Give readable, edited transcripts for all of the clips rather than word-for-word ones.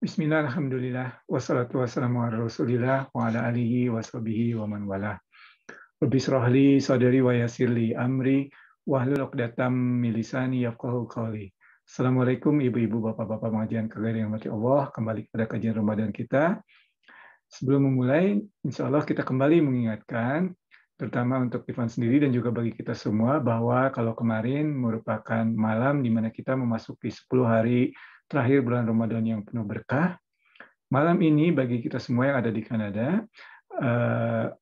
Bismillah, alhamdulillah, wassalatu wassalamu ala rasulillah, wa ala alihi wa sahbihi wa man walah. Rabbi shrah li sadri wa yassir li amri, wahlul 'uqdatam min lisani yafqahu qawli. Assalamualaikum ibu-ibu, bapak-bapak pengajian kalian yang dirahmati Allah, kembali pada kajian Ramadan kita. Sebelum memulai, insya Allah kita kembali mengingatkan, terutama untuk Ivan sendiri dan juga bagi kita semua, bahwa kalau kemarin merupakan malam di mana kita memasuki 10 hari terakhir bulan Ramadan yang penuh berkah, malam ini bagi kita semua yang ada di Kanada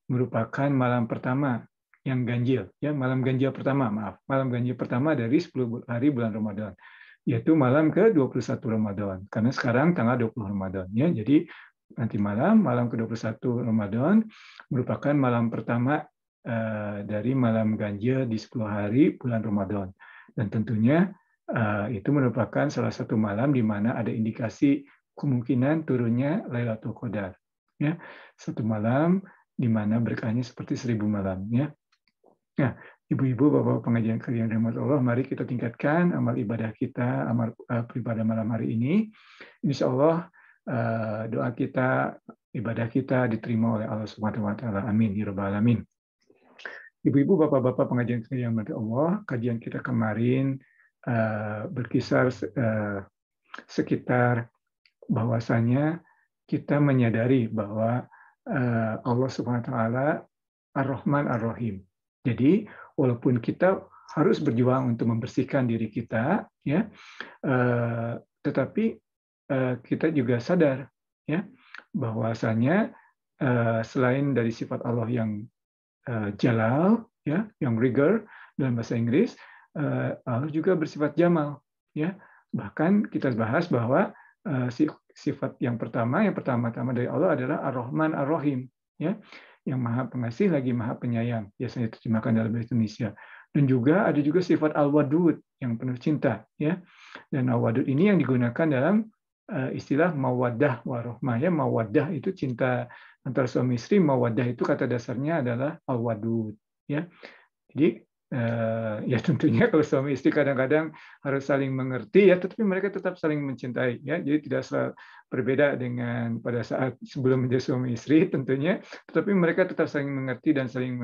merupakan malam pertama yang ganjil, ya, malam ganjil pertama, malam ganjil pertama dari 10 hari bulan Ramadan, yaitu malam ke-21 Ramadan. Karena sekarang tanggal 20 Ramadan, ya. Jadi nanti malam ke-21 Ramadan merupakan malam pertama dari malam ganjil di 10 hari bulan Ramadan. Dan tentunya itu merupakan salah satu malam di mana ada indikasi kemungkinan turunnya Lailatul Qadar. Ya, satu malam di mana berkahnya seperti 1000 malam. Ya. Nah, ibu-ibu, bapak pengajian kalian rahmat Allah, mari kita tingkatkan amal ibadah kita, amal ibadah malam hari ini. Insya Allah doa kita, ibadah kita diterima oleh Allah Subhanahu Wa Taala. Amin ya rabbal alamin. Ibu-ibu, bapak-bapak pengajian kalian rahmat Allah, kajian kita kemarin berkisar sekitar bahwasanya kita menyadari bahwa Allah Subhanahu Wa Taala Ar-Rahman Ar-Rahim. Jadi walaupun kita harus berjuang untuk membersihkan diri kita, ya, tetapi kita juga sadar, ya, bahwasanya selain dari sifat Allah yang Jalal, ya, yang rigor dalam bahasa Inggris, Allah juga bersifat Jamal, ya. Bahkan kita bahas bahwa sifat yang pertama-tama dari Allah adalah Ar-Rahman Ar-Rahim, ya, yang Maha Pengasih lagi Maha Penyayang, biasanya diterjemahkan dalam bahasa Indonesia. Dan juga ada juga sifat Al-Wadud yang penuh cinta, ya. Dan Al-Wadud ini yang digunakan dalam istilah mawaddah warahmah, ya. Mawaddah itu cinta antara suami istri, mawaddah itu kata dasarnya adalah Al-Wadud, ya. Jadi ya tentunya kalau suami istri kadang-kadang harus saling mengerti, ya, tetapi mereka tetap saling mencintai, ya. Jadi tidak berbeda dengan pada saat sebelum menjadi suami istri tentunya, tetapi mereka tetap saling mengerti dan saling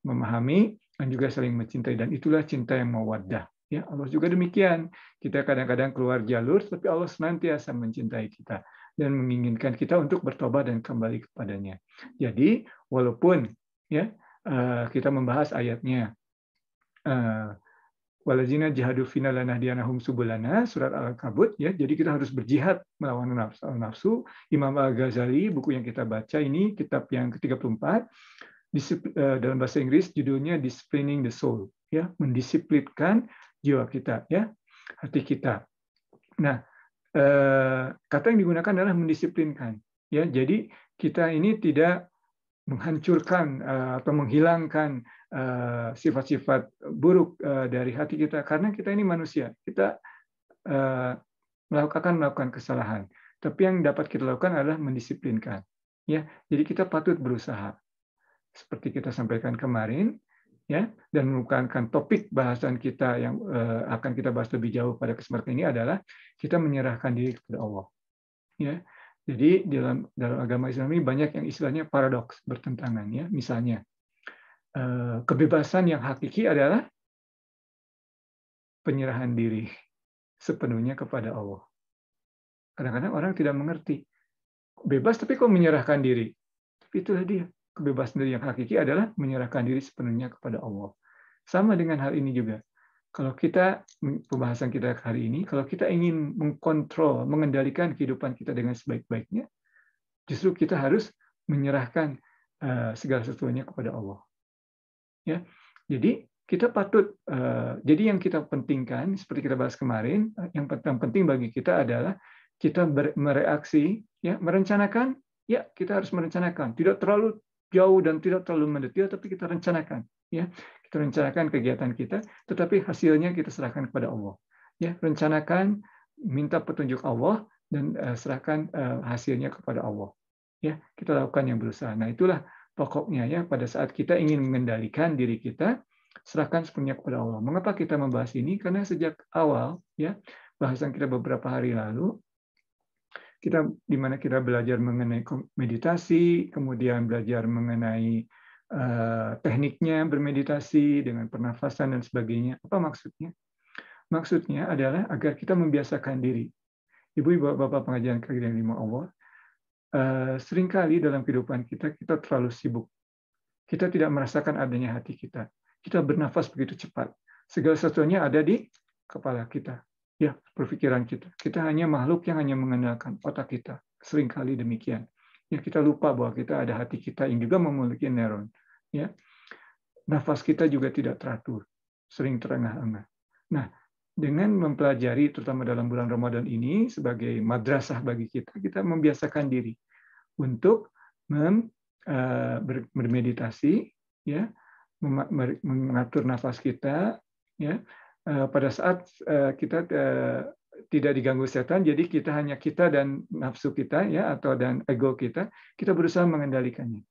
memahami dan juga saling mencintai, dan itulah cinta yang mawaddah, ya. Allah juga demikian. Kita kadang-kadang keluar jalur, tapi Allah senantiasa mencintai kita dan menginginkan kita untuk bertobat dan kembali kepadanya. Jadi walaupun, ya, kita membahas ayatnya walazina jahadu fina lanahdiyanahum subulana, surat Al-Ankabut, ya. Jadi kita harus berjihad melawan nafsu. Imam Al-Ghazali, buku yang kita baca ini, kitab yang ke-34, dalam bahasa Inggris judulnya Disciplining the Soul, ya, mendisiplinkan jiwa kita, ya, hati kita. Nah, kata yang digunakan adalah mendisiplinkan, ya. Jadi kita ini tidak menghancurkan atau menghilangkan sifat-sifat buruk dari hati kita, karena kita ini manusia, kita melakukan kesalahan. Tapi yang dapat kita lakukan adalah mendisiplinkan, ya. Jadi kita patut berusaha, seperti kita sampaikan kemarin, ya, dan merupakan topik bahasan kita yang akan kita bahas lebih jauh pada kesempatan ini adalah kita menyerahkan diri kepada Allah, ya. Jadi dalam agama Islam ini banyak yang istilahnya paradoks, bertentangan, ya. Misalnya kebebasan yang hakiki adalah penyerahan diri sepenuhnya kepada Allah. Kadang-kadang orang tidak mengerti, bebas tapi kok menyerahkan diri. Tapi itulah dia, kebebasan diri yang hakiki adalah menyerahkan diri sepenuhnya kepada Allah. Sama dengan hal ini juga. Kalau kita, pembahasan kita hari ini, kalau kita ingin mengkontrol, mengendalikan kehidupan kita dengan sebaik-baiknya, justru kita harus menyerahkan segala sesuatunya kepada Allah. Ya, jadi kita patut. Jadi yang kita pentingkan, seperti kita bahas kemarin, yang penting bagi kita adalah kita mereaksi, ya, merencanakan. Ya, kita harus merencanakan, tidak terlalu jauh dan tidak terlalu mendetail, tapi kita rencanakan, ya. Kita rencanakan kegiatan kita, tetapi hasilnya kita serahkan kepada Allah. Ya, rencanakan, minta petunjuk Allah, dan serahkan hasilnya kepada Allah. Ya, kita lakukan yang berusaha. Nah, itulah pokoknya, ya, pada saat kita ingin mengendalikan diri kita, serahkan sepenuhnya kepada Allah. Mengapa kita membahas ini? Karena sejak awal, ya, bahasan kita beberapa hari lalu, di mana kita belajar mengenai meditasi, kemudian belajar mengenai tekniknya bermeditasi dengan pernafasan dan sebagainya. Apa maksudnya? Maksudnya adalah agar kita membiasakan diri. Ibu, bapak pengajian kajian lima Allah, seringkali dalam kehidupan kita terlalu sibuk. Kita tidak merasakan adanya hati kita. Kita bernafas begitu cepat. Segala sesuatunya ada di kepala kita. Ya, berpikiran kita. Kita hanya makhluk yang hanya mengandalkan otak kita. Seringkali demikian. Ya, kita lupa bahwa kita ada hati kita yang juga memiliki neuron. Ya, nafas kita juga tidak teratur, sering terengah-engah. Nah, dengan mempelajari, terutama dalam bulan Ramadan ini, sebagai madrasah bagi kita, kita membiasakan diri untuk bermeditasi, ya, mengatur nafas kita, ya, pada saat kita tidak diganggu setan, jadi kita dan nafsu kita, ya, atau dan ego kita berusaha mengendalikannya,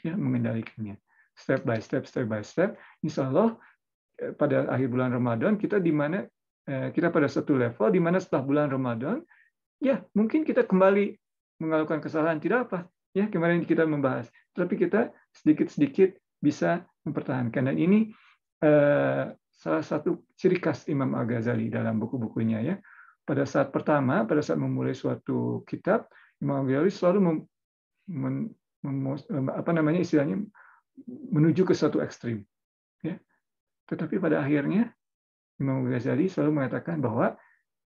ya, mengendalikannya. Step by step, insya Allah pada akhir bulan Ramadan kita pada satu level di mana setelah bulan Ramadan, ya mungkin kita kembali melakukan kesalahan, tidak apa, ya kemarin kita membahas, tapi kita sedikit-sedikit bisa mempertahankan. Dan ini salah satu ciri khas Imam Al-Ghazali dalam buku-bukunya, ya. Pada saat memulai suatu kitab, Imam Al-Ghazali selalu istilahnya menuju ke suatu ekstrim, ya. Tetapi pada akhirnya Imam Ghazali selalu mengatakan bahwa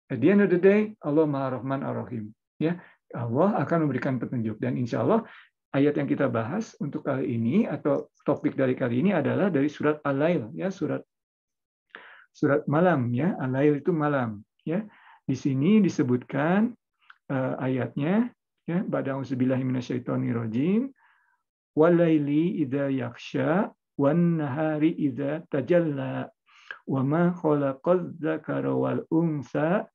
at the end of the day Allah Maha Rahman Ar-Rahim, ya. Allah akan memberikan petunjuk, dan insya Allah ayat yang kita bahas untuk kali ini atau topik dari kali ini adalah dari surat Al-Lail, ya, surat malam, ya. Al-Lail itu malam, ya. Di sini disebutkan ayatnya, ya, ba'da auzubillahi minasyaitonirrajim. Walaili idza yakhsha wan nahari idza tajalla wa ma khalaqaz dzakara wal unsa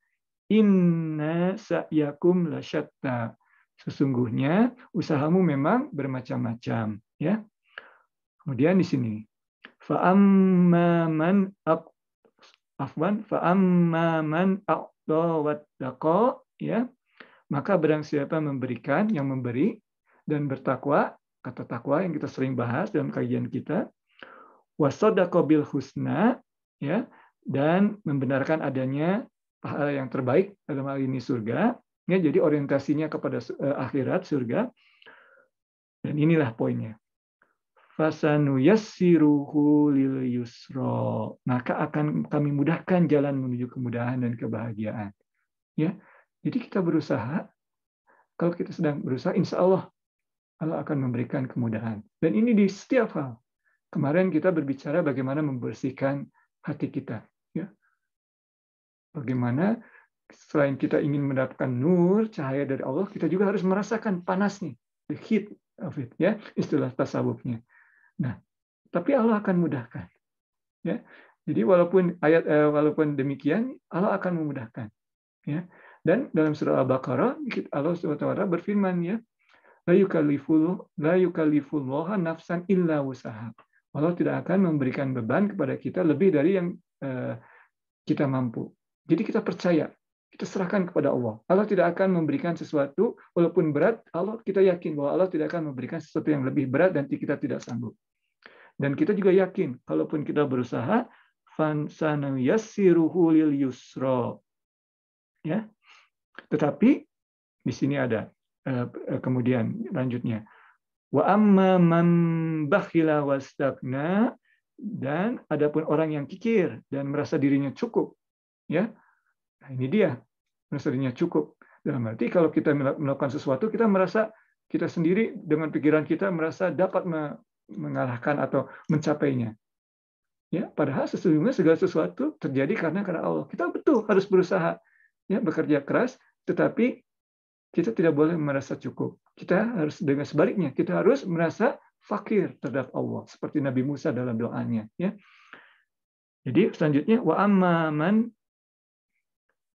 inna sa'yakum lasyatta. Sesungguhnya usahamu memang bermacam-macam, ya. Kemudian di sini fa amman a'ta wattaqa, ya, maka barang siapa memberikan, yang memberi dan bertakwa. Kata takwa yang kita sering bahas dalam kajian kita, wasadaqa bil husna, ya, dan membenarkan adanya pahala yang terbaik, dalam hal ini surga, ya, jadi orientasinya kepada akhirat, surga. Dan inilah poinnya, fasanuyassiruhu lil yusra, maka akan kami mudahkan jalan menuju kemudahan dan kebahagiaan, ya. Jadi kita berusaha, kalau kita sedang berusaha, insya Allah akan memberikan kemudahan. Dan ini di setiap hal. Kemarin kita berbicara bagaimana membersihkan hati kita, ya. Bagaimana selain kita ingin mendapatkan nur, cahaya dari Allah, kita juga harus merasakan panasnya, the heat of it, ya, istilah tasawufnya. Nah, tapi Allah akan mudahkan, ya. Jadi walaupun demikian, Allah akan memudahkan, ya. Dan dalam surah Al-Baqarah, Allah SWT berfirman, ya, la yukallifullah nafsan illa wusaha. Allah tidak akan memberikan beban kepada kita lebih dari yang kita mampu. Jadi kita percaya, kita serahkan kepada Allah. Allah tidak akan memberikan sesuatu walaupun berat. Kita yakin bahwa Allah tidak akan memberikan sesuatu yang lebih berat dan kita tidak sanggup. Dan kita juga yakin, kalaupun kita berusaha, fansanayassiruhu lil yusra, ya. Tetapi di sini ada kemudian lanjutnya, wa amma man bakhila wastagna, dan adapun orang yang kikir dan merasa dirinya cukup, ya. Nah, ini dia, merasa dirinya cukup. Dalam arti kalau kita melakukan sesuatu, kita merasa kita sendiri dengan pikiran kita merasa dapat mengalahkan atau mencapainya. Ya, padahal sesungguhnya segala sesuatu terjadi karena Allah. Kita betul harus berusaha, ya, bekerja keras, tetapi kita tidak boleh merasa cukup. Kita harus dengan sebaliknya, kita harus merasa fakir terhadap Allah, seperti Nabi Musa dalam doanya, ya. Jadi selanjutnya, wa amma man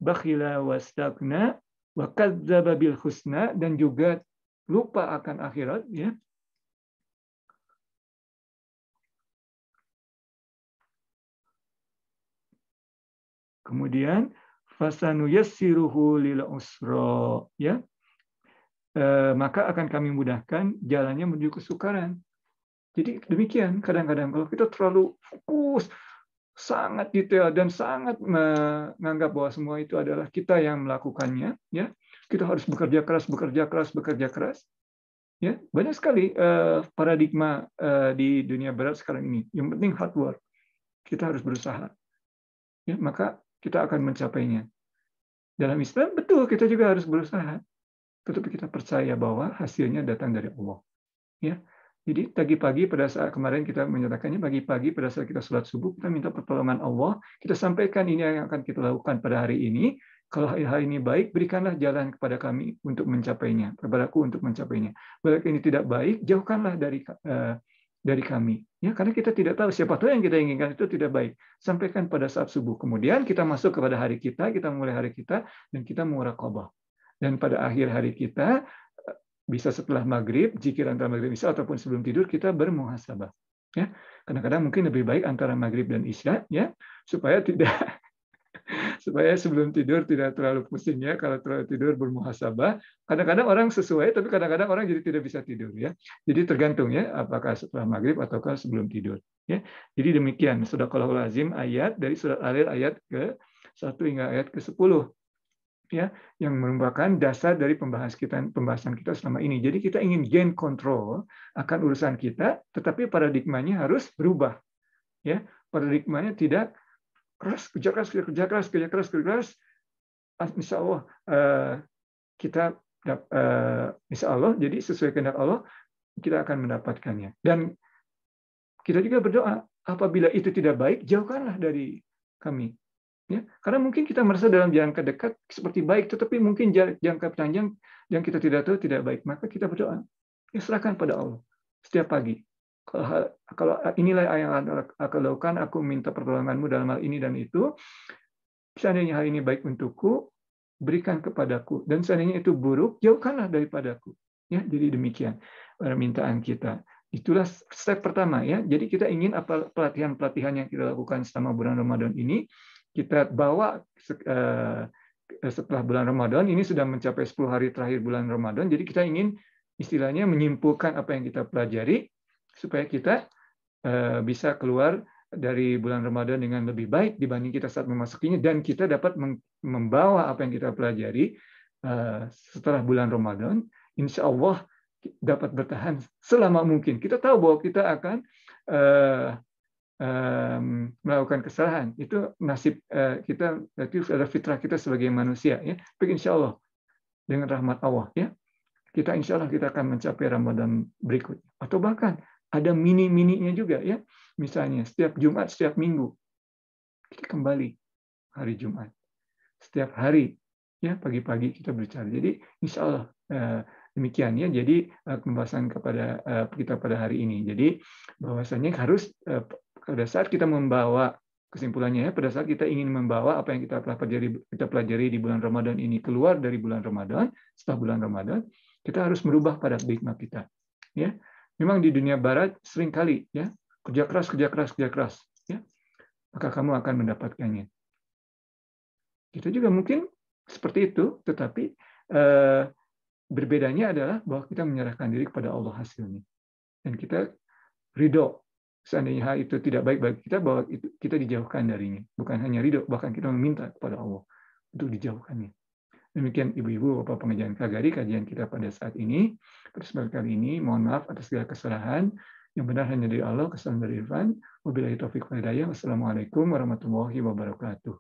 bakhila wastagna wa kadzdzaba bil husna, dan juga lupa akan akhirat, ya. Kemudian fasanuyassiruhu lil usra, ya. maka akan kami mudahkan jalannya menuju kesukaran. Jadi demikian, kadang-kadang kalau kita terlalu fokus, sangat detail dan sangat menganggap bahwa semua itu adalah kita yang melakukannya, ya, kita harus bekerja keras, bekerja keras, bekerja keras. Ya, banyak sekali paradigma di dunia barat sekarang ini. Yang penting hard work. Kita harus berusaha. Ya, maka kita akan mencapainya. Dalam Islam betul kita juga harus berusaha. Tetapi kita percaya bahwa hasilnya datang dari Allah. Ya. Jadi pagi-pagi pada saat kemarin kita menyatakannya pagi-pagi pada saat kita sholat subuh kita minta pertolongan Allah, kita sampaikan ini yang akan kita lakukan pada hari ini. Kalau hal ini baik, berikanlah jalan kepada kami untuk mencapainya, kepadaku untuk mencapainya. Bila ini tidak baik, jauhkanlah dari kami. Ya, karena kita tidak tahu siapa tahu yang kita inginkan itu tidak baik. Sampaikan pada saat subuh. Kemudian kita masuk kepada hari kita mulai hari kita dan kita muraqabah. Dan pada akhir hari kita bisa setelah maghrib, zikir antara maghrib isya ataupun sebelum tidur kita bermuhasabah. Ya, kadang-kadang mungkin lebih baik antara maghrib dan isya, ya, supaya sebelum tidur tidak terlalu pusing ya. Kalau terlalu tidur bermuhasabah, kadang-kadang orang sesuai, tapi kadang-kadang orang jadi tidak bisa tidur ya. Jadi tergantung ya, apakah setelah maghrib ataukah sebelum tidur. Ya, jadi demikian. Shadaqallahul azim ayat dari surat Al ayat ke-1 hingga ayat ke-10. Ya, yang merupakan dasar dari pembahasan kita selama ini. Jadi kita ingin gain control akan urusan kita, tetapi paradigmanya harus berubah. Ya, paradigmanya tidak kerja keras. Insya Allah kita insya Allah jadi sesuai kehendak Allah kita akan mendapatkannya. Dan kita juga berdoa apabila itu tidak baik jauhkanlah dari kami. Ya, karena mungkin kita merasa dalam jangka dekat seperti baik, tetapi mungkin jangka panjang yang kita tidak tahu tidak baik. Maka kita berdoa, ya serahkan pada Allah setiap pagi. Kalau inilah yang aku lakukan, aku minta pertolonganmu dalam hal ini dan itu. Seandainya hal ini baik untukku, berikan kepadaku. Dan seandainya itu buruk, jauhkanlah daripadaku. Ya, jadi demikian permintaan kita. Itulah step pertama ya. Jadi kita ingin apa pelatihan-pelatihan yang kita lakukan selama bulan Ramadan ini kita bawa setelah bulan Ramadan, ini sudah mencapai 10 hari terakhir bulan Ramadan, jadi kita ingin istilahnya menyimpulkan apa yang kita pelajari, supaya kita bisa keluar dari bulan Ramadan dengan lebih baik dibanding kita saat memasukinya, dan kita dapat membawa apa yang kita pelajari setelah bulan Ramadan, insya Allah dapat bertahan selama mungkin. Kita tahu bahwa kita akan melakukan kesalahan, itu nasib kita, itu adalah fitrah kita sebagai manusia ya. Tapi insya Allah dengan rahmat Allah ya, kita insya Allah kita akan mencapai Ramadan berikutnya, atau bahkan ada mini-mininya juga ya. Misalnya setiap Jumat, setiap Minggu kita kembali hari Jumat, setiap hari ya pagi-pagi kita berbicara. Jadi insya Allah demikian ya. Jadi pembahasan kepada kita pada hari ini. Jadi bahwasanya harus pada saat kita membawa kesimpulannya ya, pada saat kita ingin membawa apa yang kita pelajari di bulan Ramadan ini keluar dari bulan Ramadan, setelah bulan Ramadan, kita harus merubah paradigma kita. Ya, memang di dunia Barat seringkali ya kerja keras, ya, maka kamu akan mendapatkannya. Kita juga mungkin seperti itu, tetapi berbedanya adalah bahwa kita menyerahkan diri kepada Allah hasilnya, dan kita ridho. Seandainya hal itu tidak baik bagi kita, bahwa itu kita dijauhkan darinya. Bukan hanya ridho, bahkan kita meminta kepada Allah untuk dijauhkannya. Demikian ibu-ibu, bapak pengajian Kagari, kajian kita pada saat ini. Terus kali ini, mohon maaf atas segala kesalahan. Yang benar hanya dari Allah, kesalahan dari Irfan. Wabillahi taufiq wal hidayah. Wassalamualaikum warahmatullahi wabarakatuh.